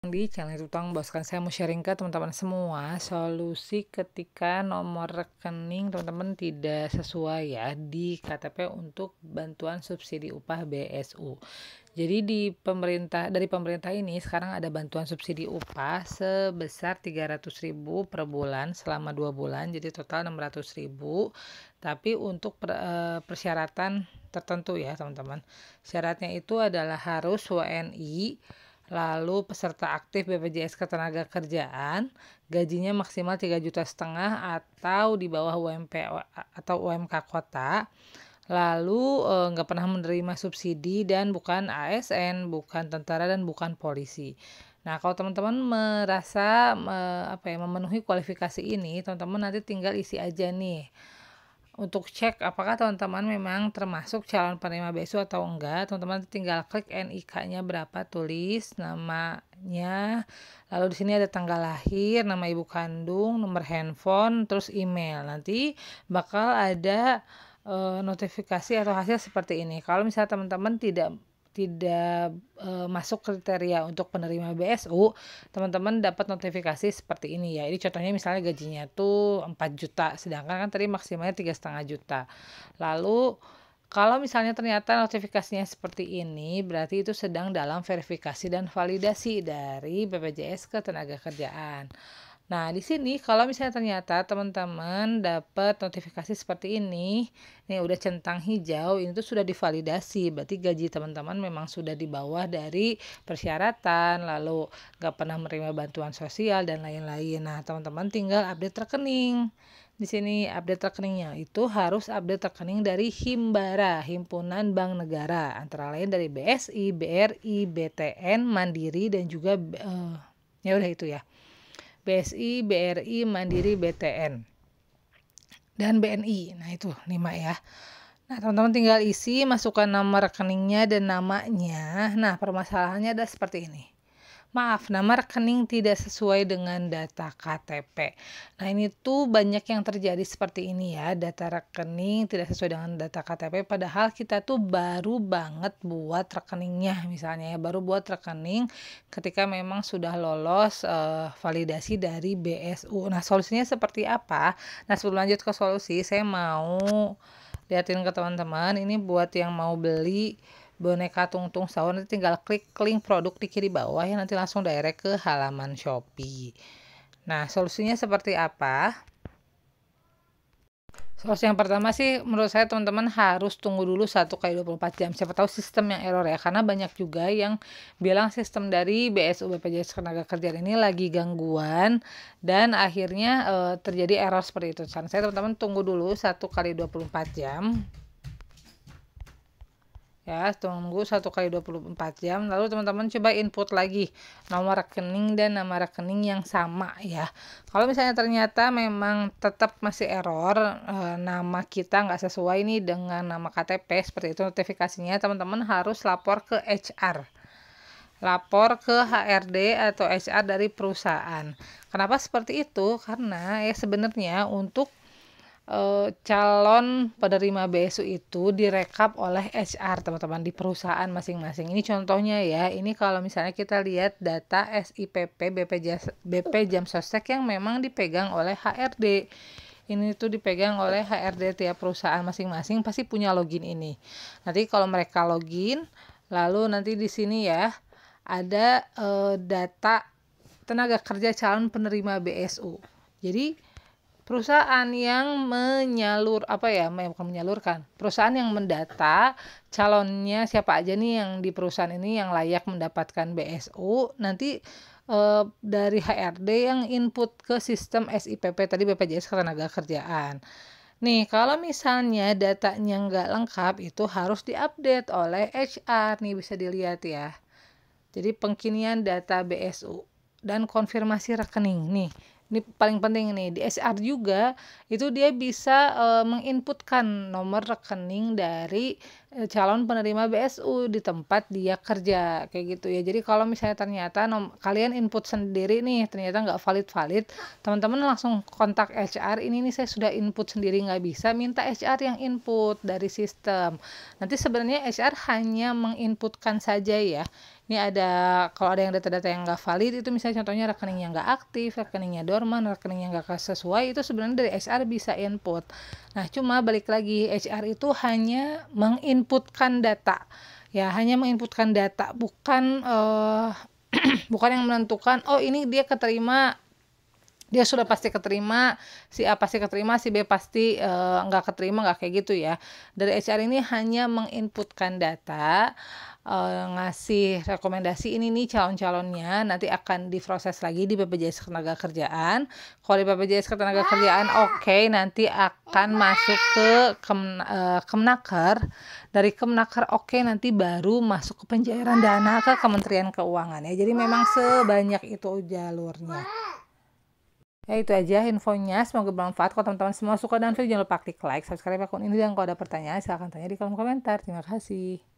Di channel Utang Bos, kan saya mau sharing ke teman-teman semua solusi ketika nomor rekening teman-teman tidak sesuai ya di KTP untuk bantuan subsidi upah BSU. Jadi dari pemerintah ini sekarang ada bantuan subsidi upah sebesar 300.000 per bulan selama 2 bulan, jadi total 600.000. Tapi untuk persyaratan tertentu ya teman-teman. Syaratnya itu adalah harus WNI, lalu peserta aktif BPJS Ketenagakerjaan, gajinya maksimal 3,5 juta atau di bawah UMP atau UMK kota. Lalu nggak pernah menerima subsidi dan bukan ASN, bukan tentara dan bukan polisi. Nah, kalau teman-teman merasa memenuhi kualifikasi ini, teman-teman nanti tinggal isi aja nih. Untuk cek apakah teman-teman memang termasuk calon penerima BSU atau enggak, teman-teman tinggal klik NIK-nya berapa, tulis namanya, lalu di sini ada tanggal lahir, nama ibu kandung, nomor handphone, terus email. Nanti bakal ada notifikasi atau hasil seperti ini. Kalau misalnya teman-teman tidak masuk kriteria untuk penerima BSU, teman-teman dapat notifikasi seperti ini ya. Ini contohnya misalnya gajinya tuh 4 juta, sedangkan kan tadi maksimalnya 3,5 juta. Lalu kalau misalnya ternyata notifikasinya seperti ini, berarti itu sedang dalam verifikasi dan validasi dari BPJS Ketenagakerjaan. Nah, di sini kalau misalnya ternyata teman-teman dapat notifikasi seperti ini, nih udah centang hijau, ini tuh sudah divalidasi, berarti gaji teman-teman memang sudah di bawah dari persyaratan, lalu nggak pernah menerima bantuan sosial dan lain-lain. Nah, teman-teman tinggal update rekening. Di sini update rekeningnya itu harus update rekening dari Himbara, Himpunan Bank Negara, antara lain dari BSI, BRI, BTN, Mandiri dan juga ya udah itu ya. BSI, BRI, Mandiri, BTN, dan BNI. Nah, itu 5 ya. Nah, teman-teman tinggal isi, masukkan nama rekeningnya dan namanya. Nah, permasalahannya ada seperti ini. Maaf, nama rekening tidak sesuai dengan data KTP. Nah, ini tuh banyak yang terjadi seperti ini ya, data rekening tidak sesuai dengan data KTP, padahal kita tuh baru banget buat rekeningnya misalnya ya, baru buat rekening ketika memang sudah lolos validasi dari BSU. Nah, solusinya seperti apa? Nah, sebelum lanjut ke solusi, saya mau liatin ke teman-teman, ini buat yang mau beli boneka tungtung sahur, nanti tinggal klik link produk di kiri bawah ya, nanti langsung direct ke halaman Shopee. Nah, solusinya seperti apa? Solusi yang pertama sih menurut saya teman-teman harus tunggu dulu 1x24 jam. Siapa tahu sistem yang error ya, karena banyak juga yang bilang sistem dari BSU BPJS Ketenagakerjaan ini lagi gangguan dan akhirnya terjadi error seperti itu. Saran saya teman-teman tunggu dulu 1x24 jam. Ya, tunggu 1x24 jam, lalu teman-teman coba input lagi nomor rekening dan nama rekening yang sama ya. Kalau misalnya ternyata memang tetap masih error, nama kita nggak sesuai nih dengan nama KTP, seperti itu notifikasinya, teman-teman harus lapor ke HR. Lapor ke HRD atau HR dari perusahaan. Kenapa seperti itu? Karena ya sebenarnya untuk calon penerima BSU itu direkap oleh HR teman-teman di perusahaan masing-masing. Ini contohnya ya, ini kalau misalnya kita lihat data SIPP BP Jamsostek yang memang dipegang oleh HRD. Ini tuh dipegang oleh HRD tiap perusahaan masing-masing pasti punya login ini. Nanti kalau mereka login, lalu nanti di sini ya ada data tenaga kerja calon penerima BSU. Jadi perusahaan yang bukan menyalurkan, perusahaan yang mendata calonnya siapa aja nih yang di perusahaan ini yang layak mendapatkan BSU, nanti dari HRD yang input ke sistem SIPP tadi BPJS Ketenagakerjaan. Nih, kalau misalnya datanya nggak lengkap, itu harus diupdate oleh HR, nih bisa dilihat ya. Jadi pengkinian data BSU dan konfirmasi rekening nih. Ini paling penting nih, di HR juga itu dia bisa menginputkan nomor rekening dari calon penerima BSU di tempat dia kerja kayak gitu ya. Jadi kalau misalnya ternyata kalian input sendiri nih ternyata nggak valid, teman-teman langsung kontak HR, ini nih saya sudah input sendiri nggak bisa, minta HR yang input dari sistem. Nanti sebenarnya HR hanya menginputkan saja ya. Ini ada, kalau ada yang data-data yang nggak valid itu misalnya contohnya rekeningnya nggak aktif, rekeningnya dorman, rekeningnya nggak sesuai, itu sebenarnya dari HR bisa input. Nah cuma balik lagi, HR itu hanya menginputkan data ya, hanya menginputkan data, bukan bukan yang menentukan oh ini dia keterima, dia sudah pasti keterima, si A pasti keterima, si B pasti nggak keterima, nggak kayak gitu ya. Dari HR ini hanya menginputkan data, ngasih rekomendasi ini nih calon-calonnya, nanti akan diproses lagi di BPJS Ketenagakerjaan. Kalau di BPJS Ketenagakerjaan oke, nanti akan masuk ke Kemnaker. Dari Kemnaker oke, nanti baru masuk ke pencairan dana ke Kementerian Keuangan ya. Jadi memang sebanyak itu jalurnya. Ya itu aja infonya, semoga bermanfaat. Kalau teman-teman semua suka dengan video, jangan lupa klik like, subscribe akun ini, dan kalau ada pertanyaan silahkan tanya di kolom komentar. Terima kasih.